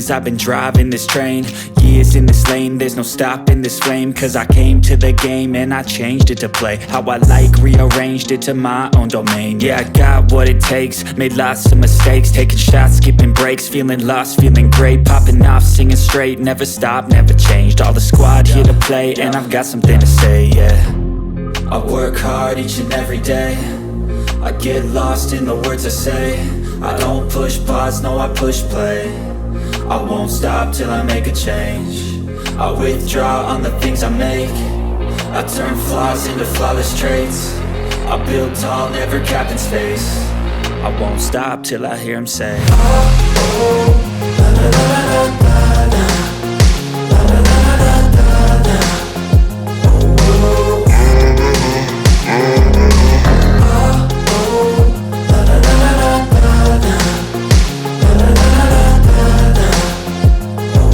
things. I've been driving this train, years in this lane. There's no stopping this flame, cause I came to the game and I changed it to play how I like, rearranged it to my own domain. Yeah, I got what it takes, made lots of mistakes, taking shots, skipping breaks, feeling lost, feeling great, popping off, singing straight, never stopped, never changed. All the squad here to play, and I've got something to say, yeah. I work hard each and every day, I get lost in the words I say. I don't push pause, no I push play. I won't stop till I make a change. I withdraw on the things I make. I turn flaws into flawless traits. I build tall, never capped in space. I won't stop till I hear him say, oh, oh, la la la la la la, la la la la la la, oh, oh, oh, la la la la la la, la la la la la la, oh,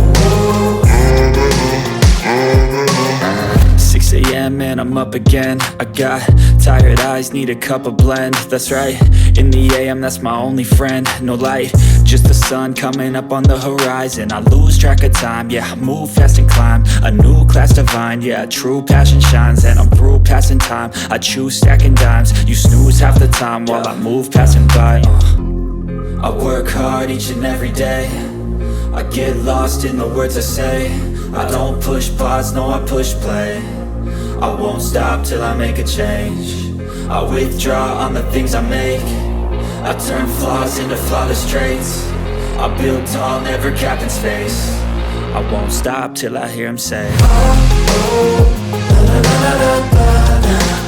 6 a.m. and I'm up again. I got tired eyes, need a cup of blend. That's right, in the AM, that's my only friend. No light, just the sun coming up on the horizon. I lose track of time, yeah, I move fast and climb a new class divine, yeah, true passion shines. And I'm through passing time, I choose stacking dimes. You snooze half the time while I move passing by. I work hard each and every day, I get lost in the words I say. I don't push pause, no I push play. I won't stop till I make a change. I withdraw on the things I make. I turn flaws into flawless traits. I build tall, never capped in space. I won't stop till I hear him say, oh, oh, la la la la la la.